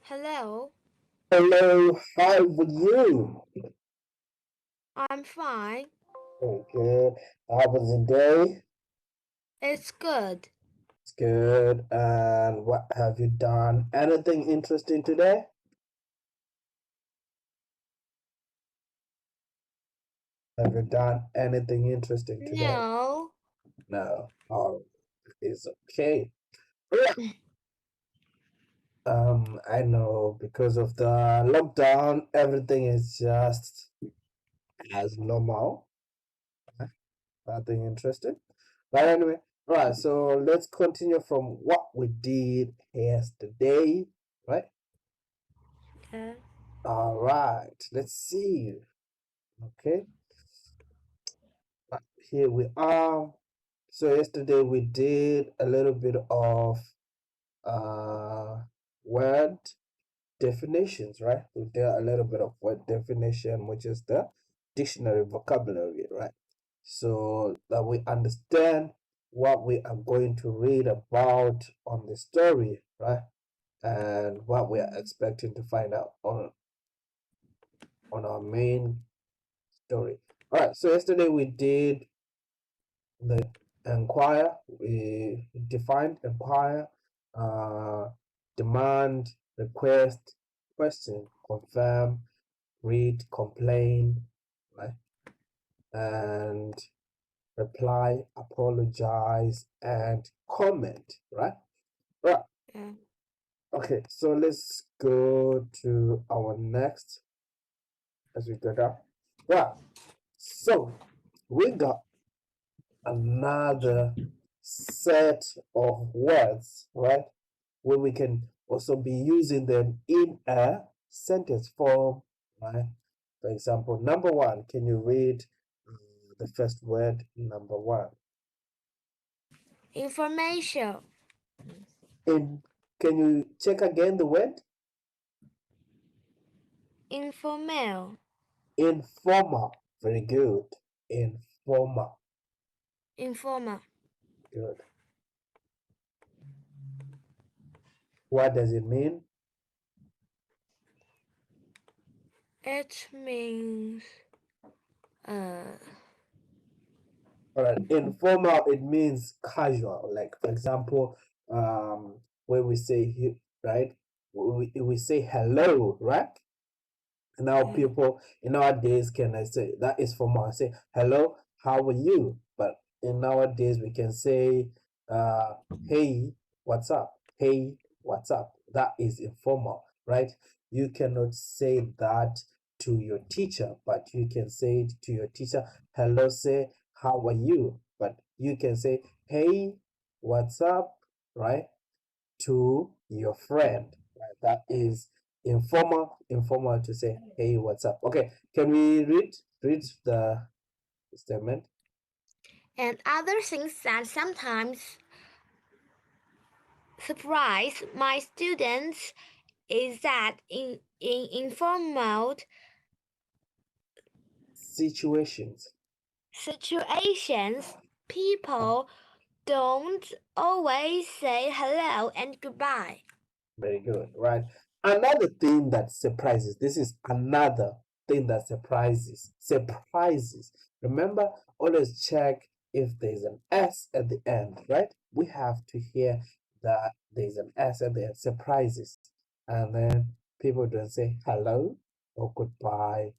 Hello, Hello, how are you? I'm fine. Okay, how was the day? It's good. It's good. And what have you done? Anything interesting today? Have you done anything interesting today? No, No. Oh, it's okay. Yeah. I know because of the lockdown, everything is just as normal. Nothing interesting. But anyway, right. So let's continue from what we did yesterday, right? uh, All right, let's see. Okay, here we are. So yesterday we did a little bit of uh word definitions, right? We did a little bit of word definition, which is the dictionary vocabulary, right? So that we understand what we are going to read about on the story, right? And what we are expecting to find out on our main story. All right, so yesterday we did the inquire, we defined inquire, uh, demand, request, question, confirm, read, complain, right? And reply, apologize, and comment, right? Right. uh, Okay, so let's go to our next as we go down. Right. So we got another set of words, right? Where we can also be using them in a sentence form, right? For example, number one, can you read the first word, number one? information, In Can you check again the word? informal, Informal. Very good. Informal. informal. Good. What does it mean? It means uh, All right, informal, it means casual. Like for example, when we say right, we say hello, right? Now uh, people in nowadays can I say that is formal. I say hello, how are you? But in nowadays we can say hey, what's up? Hey, what's up? That is informal, right? You cannot say that to your teacher, but you can say it to your teacher, hello, say how are you? But you can say hey, what's up, right? To your friend. Right? That is informal. Informal to say, hey, what's up? Okay, can we read the statement. And other things that sometimes surprise my students is that in informal Situations. situations, people don't always say hello and goodbye. Very good, right? Another thing that surprises. This is another thing that surprises. Surprises. Remember, always check if there's an S at the end, right? We have to hear that there's an S at the end. Surprises, and then people don't say hello or goodbye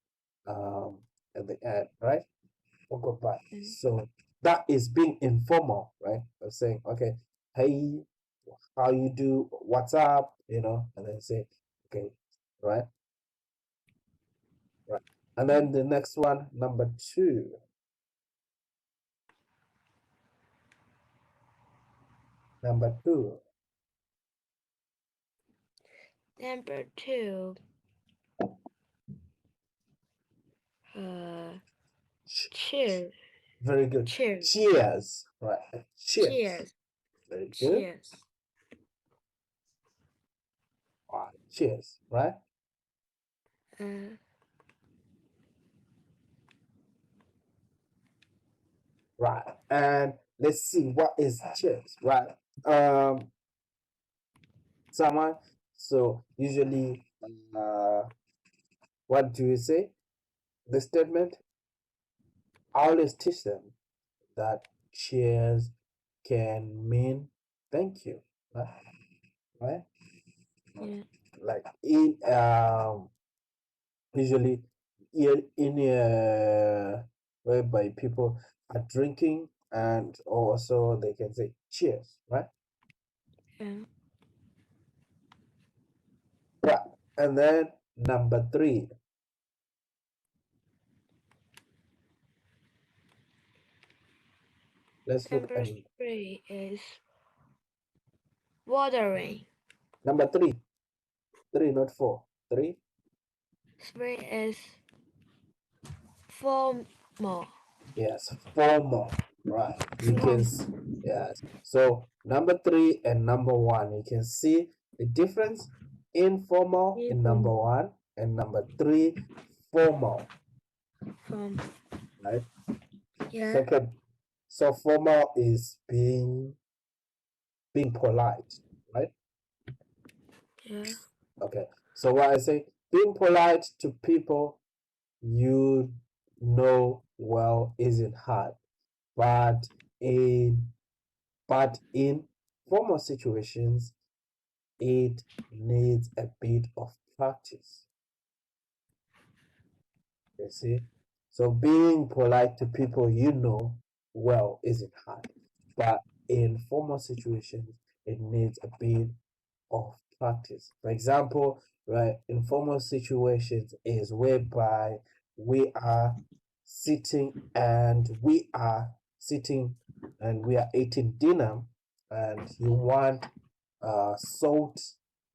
at the end, right? Or goodbye. So that is being informal, right? Of saying, okay, hey, how you do, what's up, and then say, okay, right, right. And then the next one, number two. Number two. Number two, cheers. Very good. Cheers. Cheers, right? Cheers. Cheers. Very good. Cheers. All right. Cheers, right? Uh, Right. And let's see what is cheers, right? Someone. So usually, what do you say? The statement. I always teach them that cheers can mean thank you, right? Right? yeah. Like in usually in whereby people are drinking and also they can say cheers, right? Yeah. Right. And then number three. Let's look Number at three is watering. number three. Three, not four. Three. Three is formal. Yes, formal. Right. You can, Formal. yes. So number three and number one, you can see the difference. Informal in number one and number three, formal. Formal. Right. Yeah. Second, so formal is being polite, right? Yeah. Okay. So what I say, being polite to people you know well isn't hard, but in in formal situations, it needs a bit of practice. You see? So being polite to people you know well isn't hard. But in formal situations, it needs a bit of practice. For example, right, informal situations is whereby we are sitting and we are eating dinner and you want salt,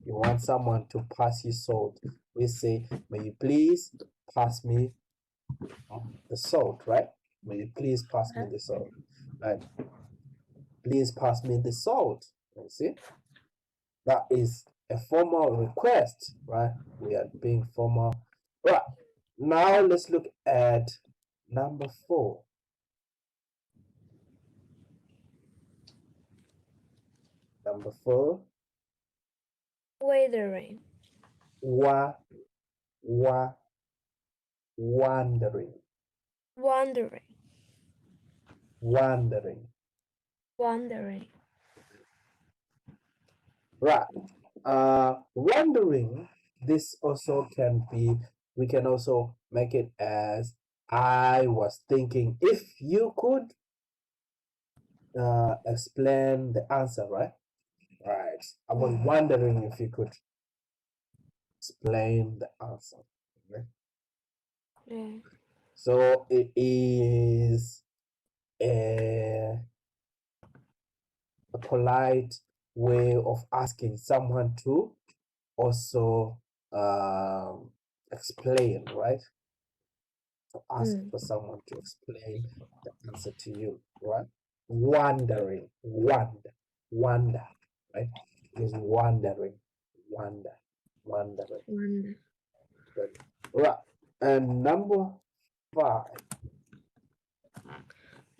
you want someone to pass you salt. We say, may you please pass me the salt, right? May you please pass me the salt, right? Please pass me the salt. You see, that is a formal request, right? We are being formal. Right. Now let's look at number four. Number four. Withering. Wa wa wandering. Wandering. Wandering. Wandering. Right. Wondering, this also can be, we can also make it as I was thinking. If you could explain the answer, right? Right. I was wondering if you could explain the answer. Okay? Yeah. So it is a, a polite way of asking someone to also explain, right? to ask for someone to explain the answer to you, right? Wondering, wonder, right? Is wondering, wonder, wondering. Wonder. Good. Right. And number 5.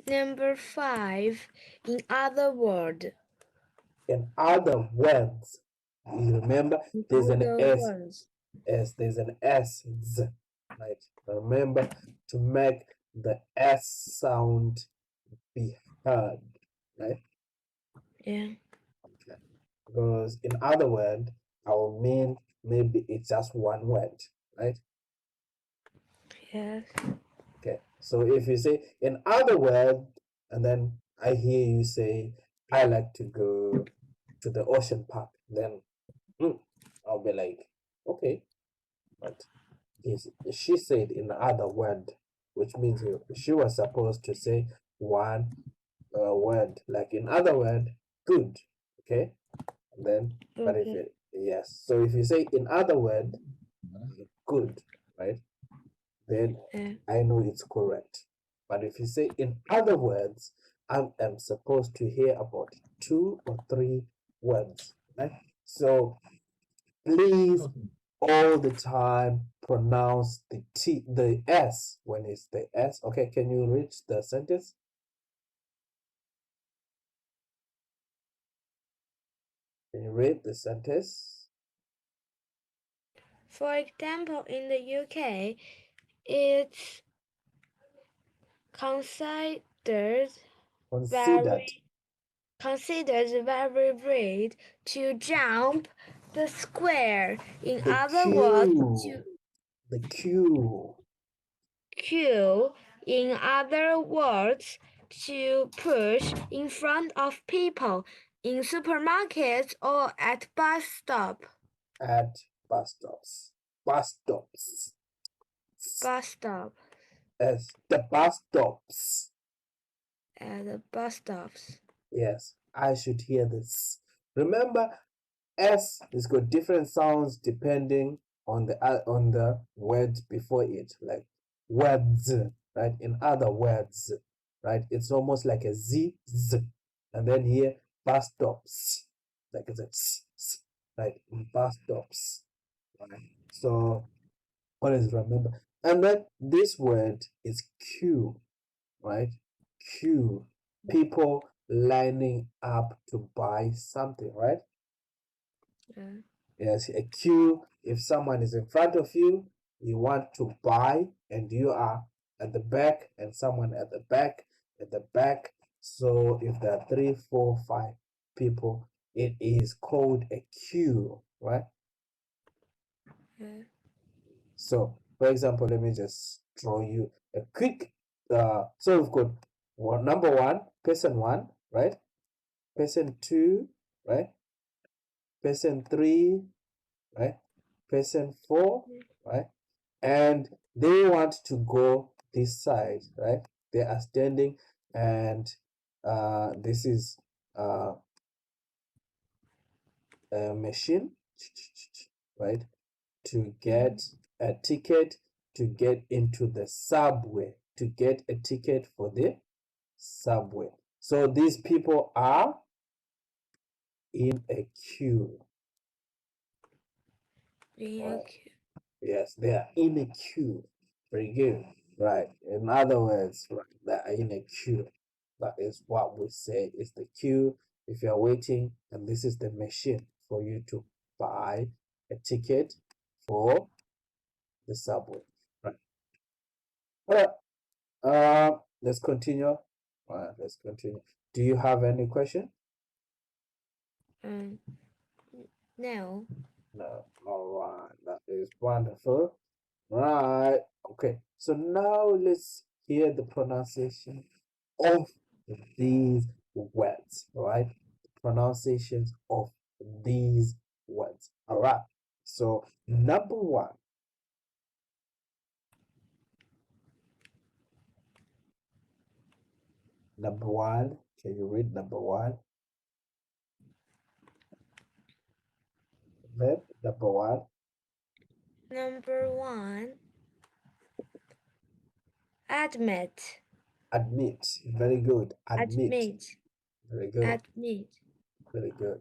Number 5. In other words. In other words, you remember In there's an other S, words. there's an S, Z, right? Remember to make the S sound be heard, right? Yeah. Okay. Because in other word, I will mean maybe it's just one word, right? Yes. Okay. So if you say in other word, and then I hear you say, I like to go to the ocean park, then I'll be like, okay, but she said in other word, which means she was supposed to say one word, like in other word, good, okay? And then, but if Okay. it, yes, so if you say in other word, good, right? Then Yeah. I know it's correct. But if you say in other words, I am supposed to hear about 2 or 3 words, right? So please all the time pronounce the S when it's the S. Okay, can you read the sentence? Can you read the sentence? For example, in the UK, it's considered Considered very rude to jump the square. In the other words, to Q, the Q queue. In other words, to push in front of people in supermarkets or at bus stop. at bus stops. Bus stops. Bus stop. S, the bus stops. At the bus stops. Yes, I should hear this. Remember, S has got different sounds depending on the words before it, like words, right? In other words, right? It's almost like a Z, Z, and then here bus stops, like it's a S, S, right? Bus stops, right? So always remember, and then this word is queue, right? Queue, people lining up to buy something, right? Yeah. Yes, a queue. If someone is in front of you, you want to buy, and you are at the back, and someone at the back. So if there are 3, 4, 5 people, it is called a queue, right? Yeah. So, for example, let me just draw you a quick. So we've got number one, person one, right? Person two, right? Person three, right? Person four, right? And they want to go this side, right? They are standing, and this is a machine, right? To get a ticket to get into the subway, to get a ticket for the subway. So these people are in a queue, right? Okay. Yes, they are in a queue. Very good. Right. In other words, right, they are in a queue. That is what we say is the queue. If you're waiting, and this is the machine for you to buy a ticket for the subway. Right. All right. Let's continue. All right, let's continue. Do you have any question? Um, no. No. All right. That is wonderful. Right. Okay. So now let's hear the pronunciation of these words. Right. Pronunciations of these words. All right. So number one. Number one. Can you read number one? Then number one. Number 1. Admit. Admit. Very good. Admit. Admit. Very good. Admit. Very good.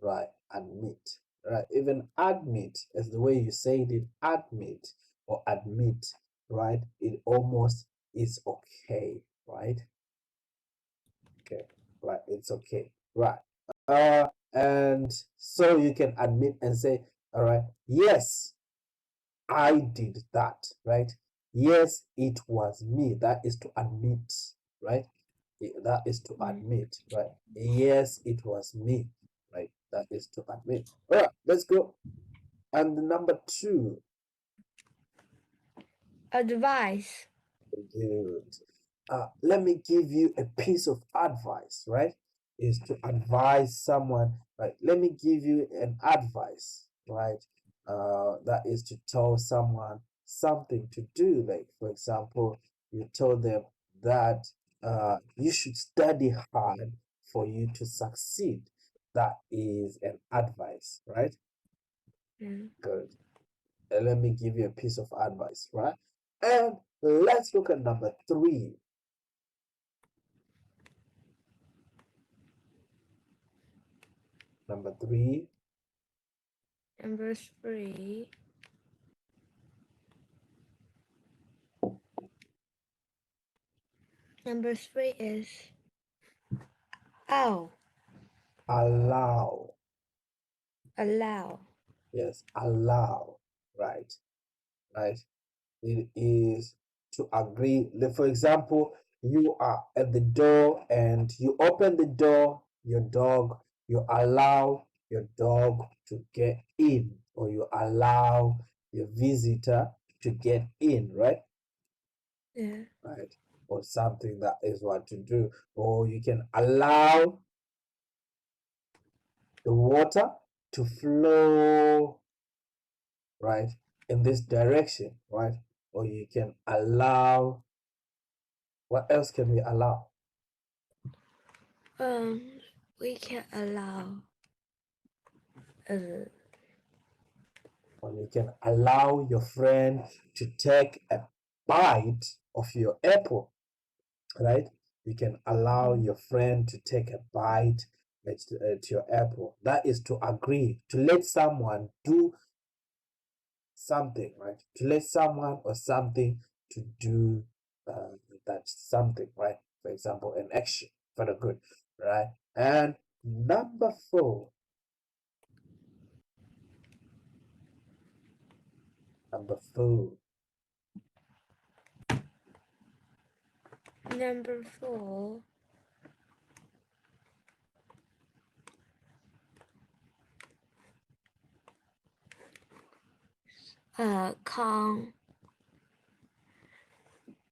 Right. Admit. Right. Even admit is the way you say it. Admit or admit. Right. It almost is okay. Right. Okay. Right. It's okay. Right. And so you can admit and say, all right, yes, I did that, right? Yes, it was me. That is to admit, right? That is to admit, right? Yes, it was me, right? That is to admit. All right, let's go. And number 2, Advice. good. Let me give you a piece of advice, right? Is to advise someone, right? Let me give you an advice, right? That is to tell someone something to do. Like, for example, you told them that you should study hard for you to succeed. That is an advice, right? Mm. Good. Let me give you a piece of advice, right? And let's look at number 3. Number 3, Number 3. Number 3 is allow. allow. Yes, allow. Right, right. It is to agree. Like, for example, you are at the door and you open the door, you allow your dog to get in, or you allow your visitor to get in, right? Yeah. Right. Or something that is what to do. Or you can allow the water to flow, right, in this direction, right? Or you can allow, what else can we allow? Um, we can allow. Uh, Or you can allow your friend to take a bite of your apple, right? You can allow your friend to take a bite at your apple. That is to agree, to let someone do something, right? To let someone or something to do that something, right? For example, an action for the good, right? And number 4, number 4, Number 4. Uh, con.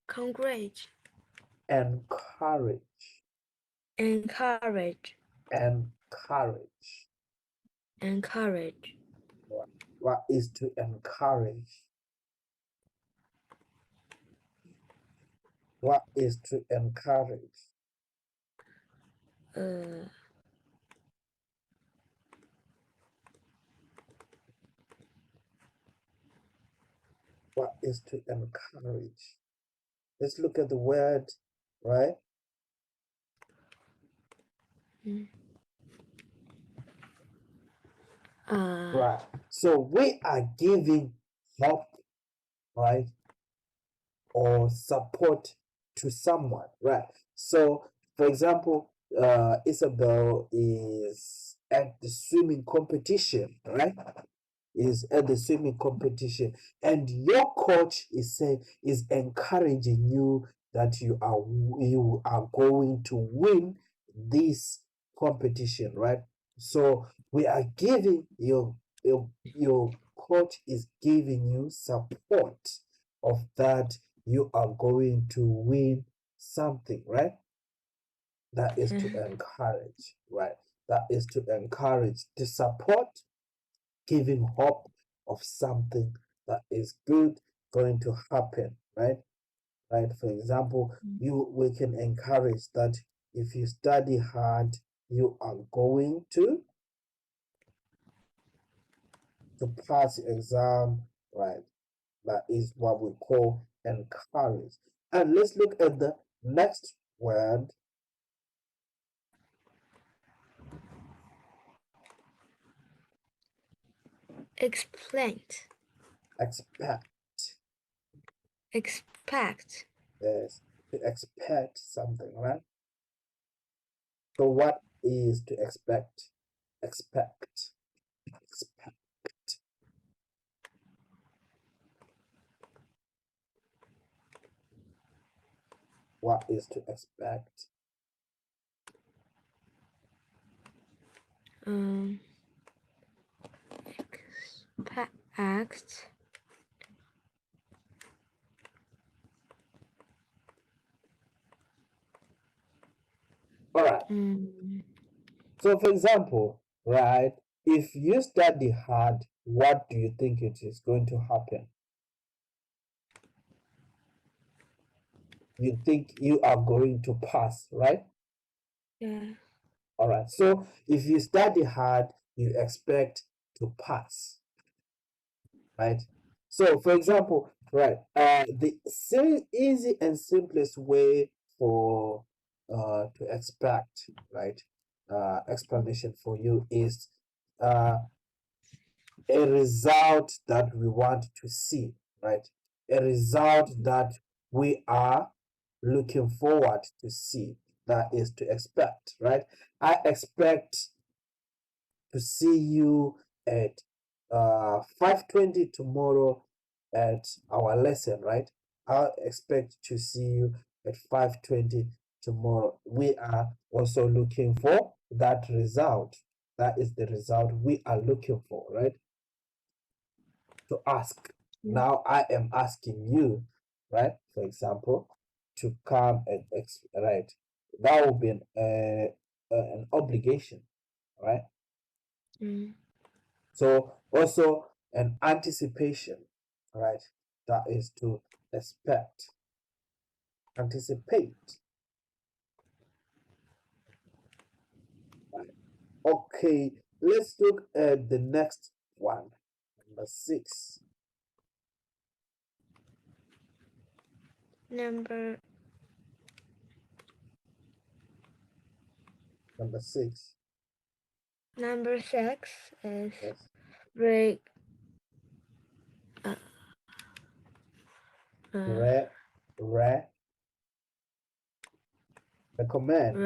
Congratulate. encourage, Encourage. encourage. Encourage. What is to encourage? What is to encourage? Uh, What is to encourage? Let's look at the word, right? mm, uh, Right. So we are giving hope, right? Or support to someone, right? So, for example, Isabel is at the swimming competition, right? Is at the swimming competition, and your coach is saying, is encouraging you that you are going to win this competition, right? So we are giving your coach is giving you support of that you are going to win something, right? That is to encourage, right? That is to encourage, to support, giving hope of something that is good going to happen, right? Right. For example, we can encourage that if you study hard, you are going to pass the exam, right? That is what we call encourage. And let's look at the next word. Expect. Expect. Expect. Yes, to expect something, right? So what is to expect? Expect. Expect. What is to expect? Expect. All right. So, for example, right, if you study hard, what do you think it is going to happen? You think you are going to pass, right? Yeah. All right. So, if you study hard, you expect to pass, right? So, for example, right, the easy and simplest way for to expect, right, explanation for you is uh a result that we want to see, right? A result that we are looking forward to see. That is to expect, right? I expect to see you at 5:20 tomorrow at our lesson, right? I expect to see you at 5:20 tomorrow. We are also looking for that result. That is the result we are looking for, right? To ask. Now I am asking you, right? For example, to come and right. That will be an obligation, right? So also an anticipation, right? That is to expect, anticipate. Right? Okay, let's look at the next one, number 6. Number Number 6. Number 6 is Yes. re, uh, Re, re, recommend.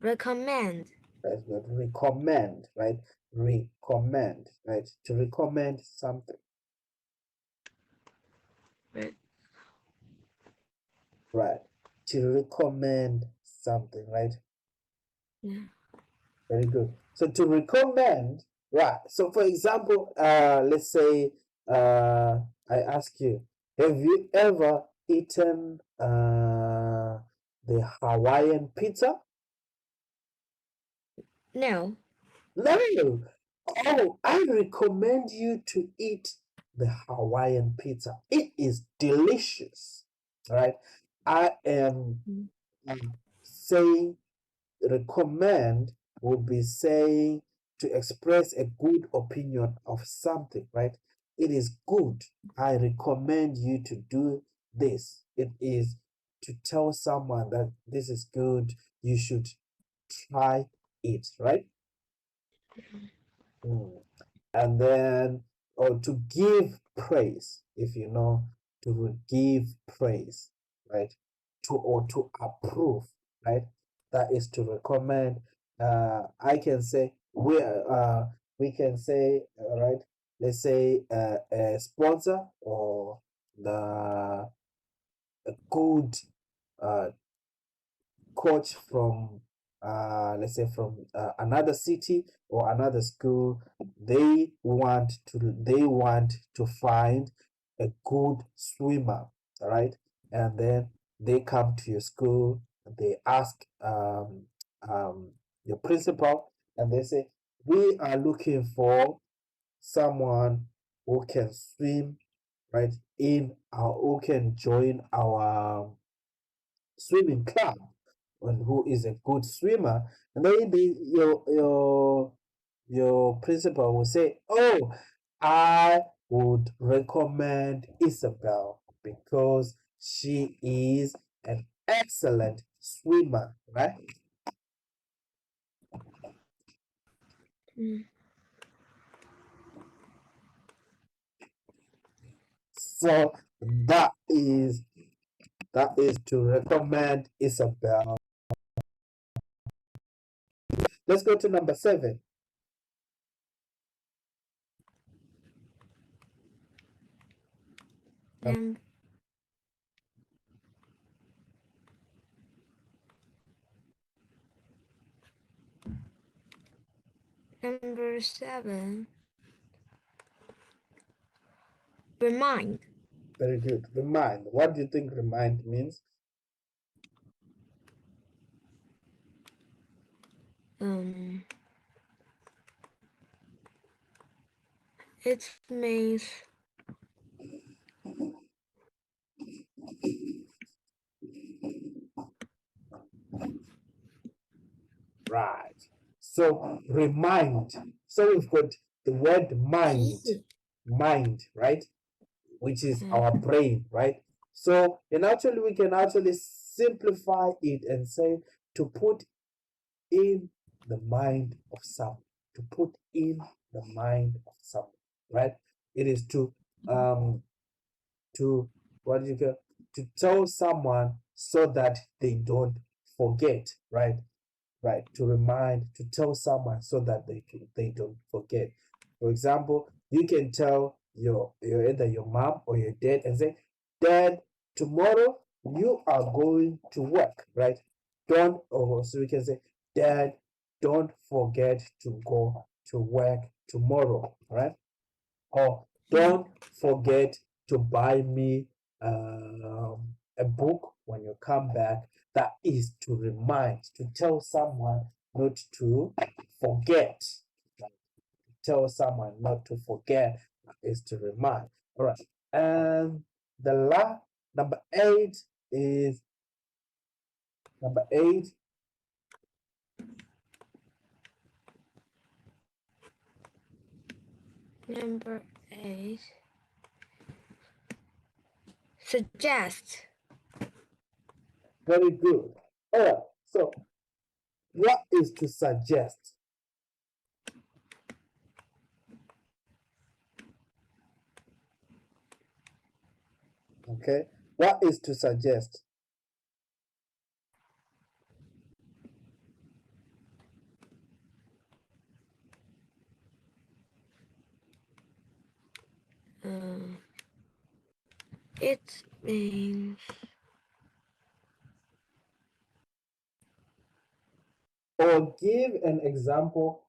recommend. That's good. Recommend, right? Recommend, right? To recommend something, Re, right? To recommend something, right? yeah. Very good. So to recommend, right? So for example, let's say I ask you, have you ever eaten the Hawaiian pizza? No. No. Oh, I recommend you to eat the Hawaiian pizza. It is delicious, right? I am saying recommend would be saying to express a good opinion of something, right? It is good. I recommend you to do this. It is to tell someone that this is good. You should try it, right? Mm. And then, or to give praise, if you know, to give praise, right? To or to approve, right? That is to recommend. I can say we can say right. Let's say a sponsor or the a good uh, coach from let's say from another city or another school. They want to find a good swimmer, right? And then they come to your school, they ask um, your principal, and they say, we are looking for someone who can swim, right, in our who can join our swimming club and who is a good swimmer. And then your principal will say, oh, I would recommend Isabel because She is an excellent swimmer, right? Mm. So that is to recommend Isabel. Let's go to number 7. Num- Number 7. Remind. Very good. Remind. What do you think remind means? It means Right. So remind. So we've got the word mind, mind, right? Which is our brain, right? So and actually we can actually simplify it and say to put in the mind of someone. To put in the mind of someone, right? It is to what do you call, to tell someone so that they don't forget, right? Right, to remind, to tell someone so that they don't forget. For example, you can tell your either your mom or your dad and say, Dad, tomorrow you are going to work, right? Don't, or so we can say, Dad, don't forget to go to work tomorrow, right? Or don't forget to buy me a book when you come back. That is to remind, to tell someone not to forget. Tell someone not to forget is to remind. All right. And the last, number 8 is number 8. number 8. Suggest. Very good. All right. So, what is to suggest? Okay. What is to suggest? It means Or give an example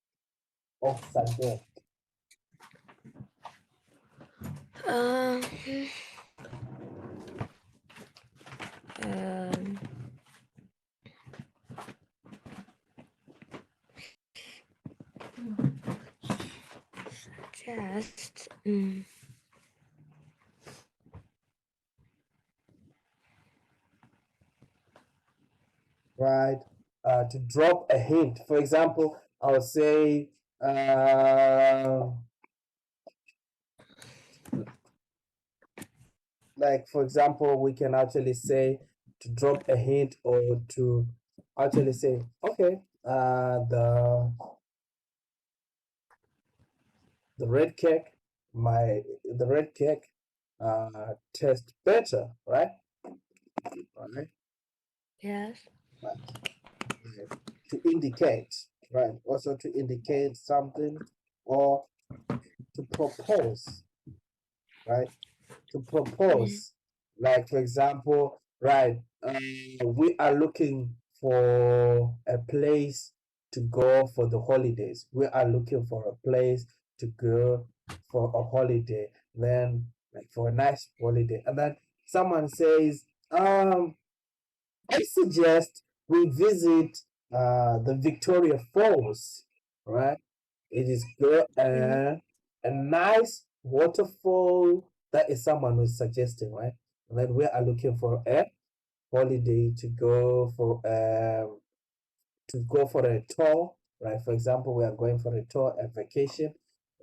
of suggest. um, um, suggest. Right? To drop a hint. For example, I'll say, uh, like, for example, we can actually say to drop a hint or to actually say, okay, the red cake, the red cake tastes better, right? Right? Yes. Right. Right. To indicate, right? Also to indicate something or to propose, right? To propose, like for example, right? We are looking for a place to go for the holidays. We are looking for a place to go for a holiday, then like for a nice holiday, and then someone says, I suggest we visit the Victoria Falls, right? It is good and a nice waterfall. That is someone who's suggesting, right? And then we are looking for a holiday to go for a tour, right? For example, we are going for a tour, a vacation,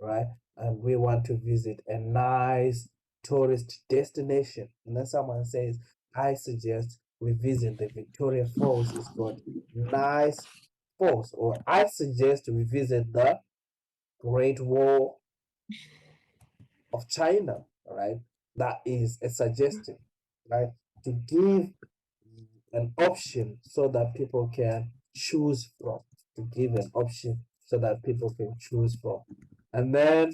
right? And we want to visit a nice tourist destination. And then someone says, I suggest we visit the Victoria Falls. It's got nice falls. Or I suggest we visit the Great Wall of China. All right, that is a suggestion, right? To give an option so that people can choose from. To give an option so that people can choose from. And then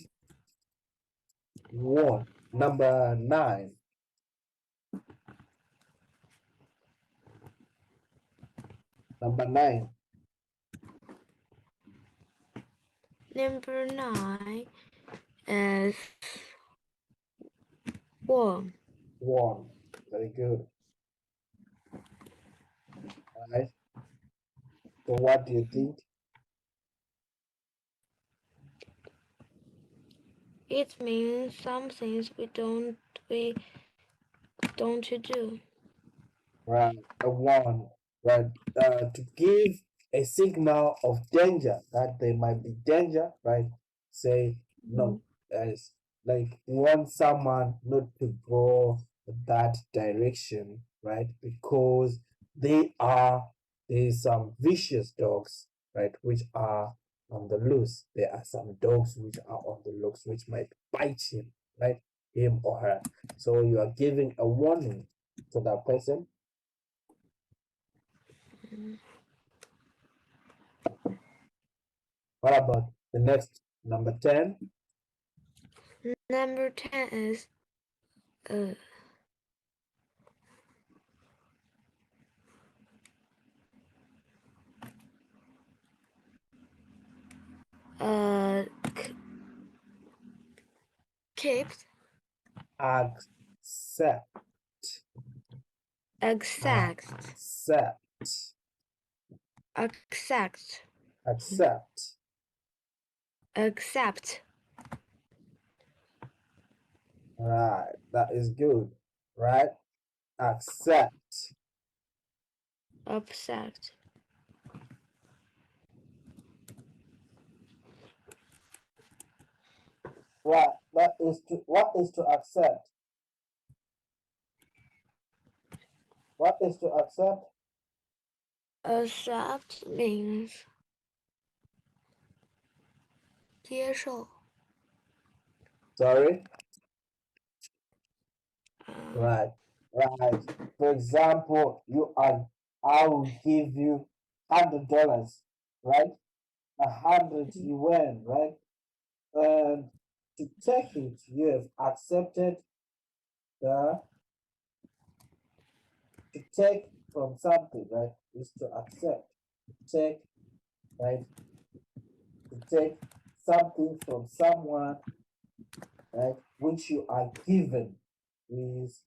one, number nine. Number nine. Number 9 is warm. One. Very good. All right. So what do you think? It means some things we don't do. Right, a one, right, to give a signal of danger that there might be danger, right? Say no, as like you want someone not to go that direction, right? Because there's some vicious dogs, right, which are on the loose. There are some dogs which are on the loose which might bite him, right? Him or her. So you are giving a warning to that person. What about the next number 10? Number 10 is uh, uh kept Accept. exact Accept. accept Accept. accept Right. That is good. Right? Accept. upset Right. What is to accept? What is to accept? accept means 接受 Sorry. uh, Right. Right. For example, I will give you $100, right? 100 yuan, right? And to take it, you have accepted the to take from something, right? Is to accept. Take, right? To take something from someone, right? Which you are given is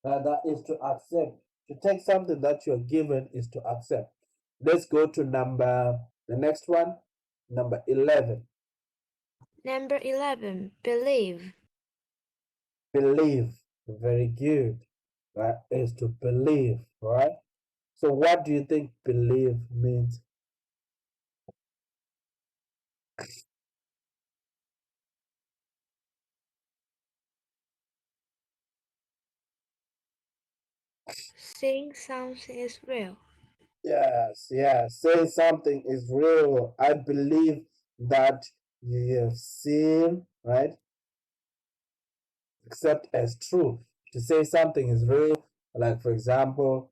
that is to accept. To take something that you're given is to accept. Let's go to the next one, number 11. Number 11 believe Believe. Very good. That is to believe, right? So what do you think believe means? think something is real. Yes, yes. Say something is real. I believe that you have seen, right? Accept as true. To say something is real, like for example,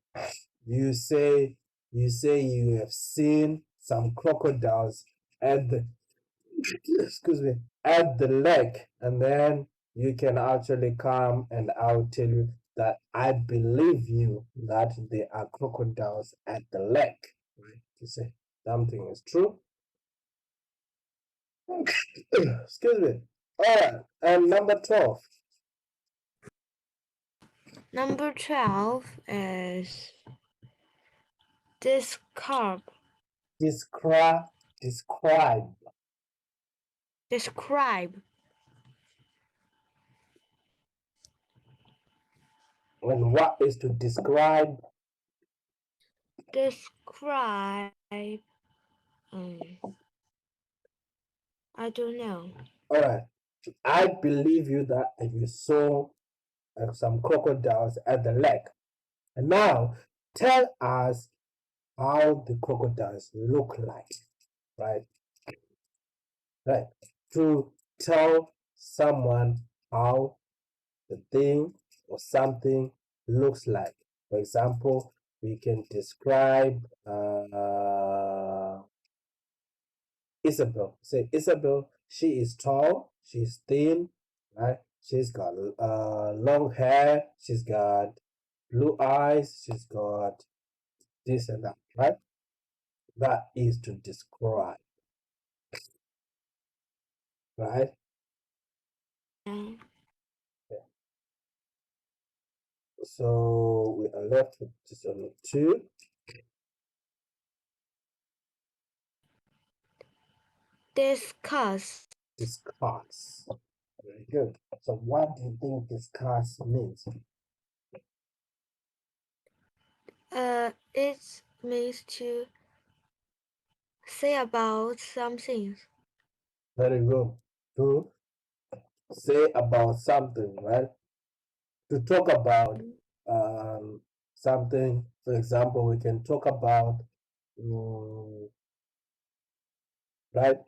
you say you have seen some crocodiles at the excuse me at the lake, and then you can actually come and I'll tell you that I believe you that there are crocodiles at the lake. Right? To say something is true. Excuse me. All right, and number 12. Number 12 is describe Describe. Describe. describe And what is to describe? Describe. I don't know. All right. I believe you that you saw some crocodiles at the lake. And now tell us how the crocodiles look like, right? Right. To tell someone how the thing or something looks like. For example, we can describe Isabel. Say Isabel, she is tall, she's thin, right? She's got long hair, she's got blue eyes, she's got this and that, right? That is to describe, right? Yeah. Yeah. So we are left with just only two. Discuss. Discuss. Very good. So what do you think discuss means? It means to say about something. Very good. To say about something, right? To talk about um, something. For example, we can talk about, um, right?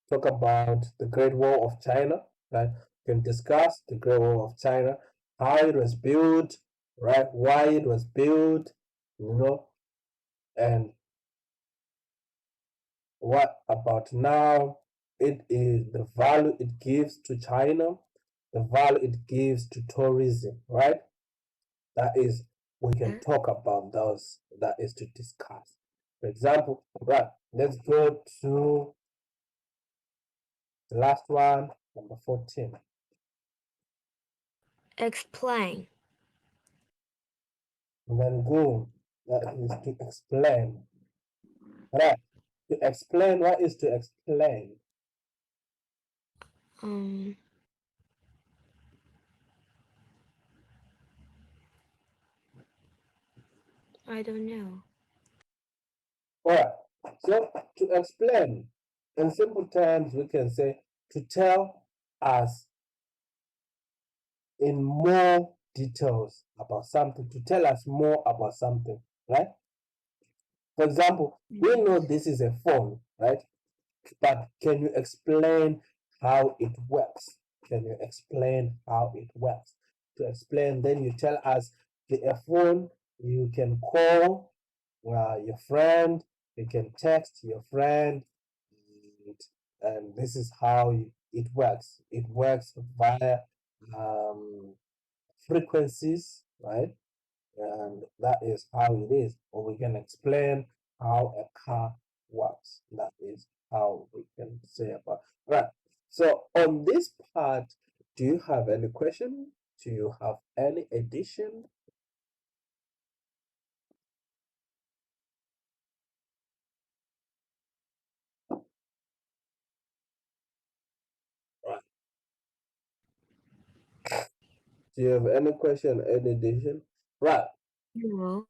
Talk about the Great Wall of China, right? We can discuss the Great Wall of China, how it was built, right? Why it was built, you know, and what about now? It is the value it gives to China, the value it gives to tourism, right? That is, we can Yeah. talk about those. That is to discuss. For example, right, let's go to the last one, number 14. Explain. Very good. That is to explain. Right. To explain, what is to explain? Um, I don't know. Alright. So to explain, in simple terms, we can say to tell us in more details about something, to tell us more about something, right? For example, we know Yes. this is a phone, right? But can you explain how it works? Can you explain how it works? To explain, then you tell us the phone, you can call your friend, you can text your friend, and, and this is how it works. It works via um, frequencies, right? And that is how it is. Or we can explain how a car works. That is how we can say about. Right. So on this part, do you have any question? Do you have any addition? Right. Do you have any question, any addition? Right. No.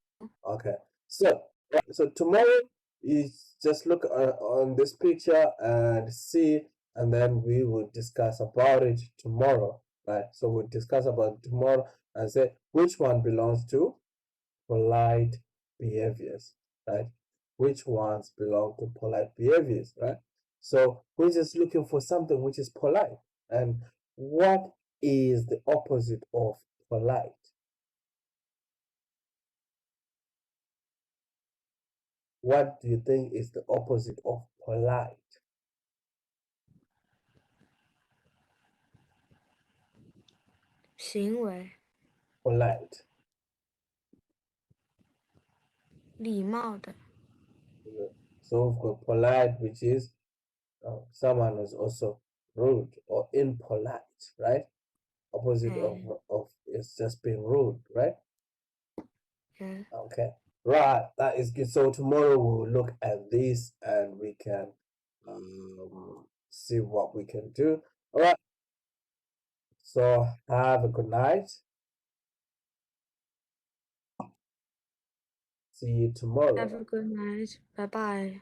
Okay. So so tomorrow you just look on this picture and see, and then we will discuss about it tomorrow. Right. So we'll discuss about tomorrow and say which one belongs to polite behaviors. Right. Which ones belong to polite behaviors. Right. So we're just looking for something which is polite. And what is the opposite of polite? What do you think is the opposite of polite? 行为 Polite. 礼貌的 So we've got polite, which is someone who's also rude or impolite, right? Opposite of is just being rude, right? yeah. Okay. Right, that is good. So tomorrow we'll look at this and we can see what we can do. All right. So have a good night. See you Have tomorrow. a good night. Bye bye.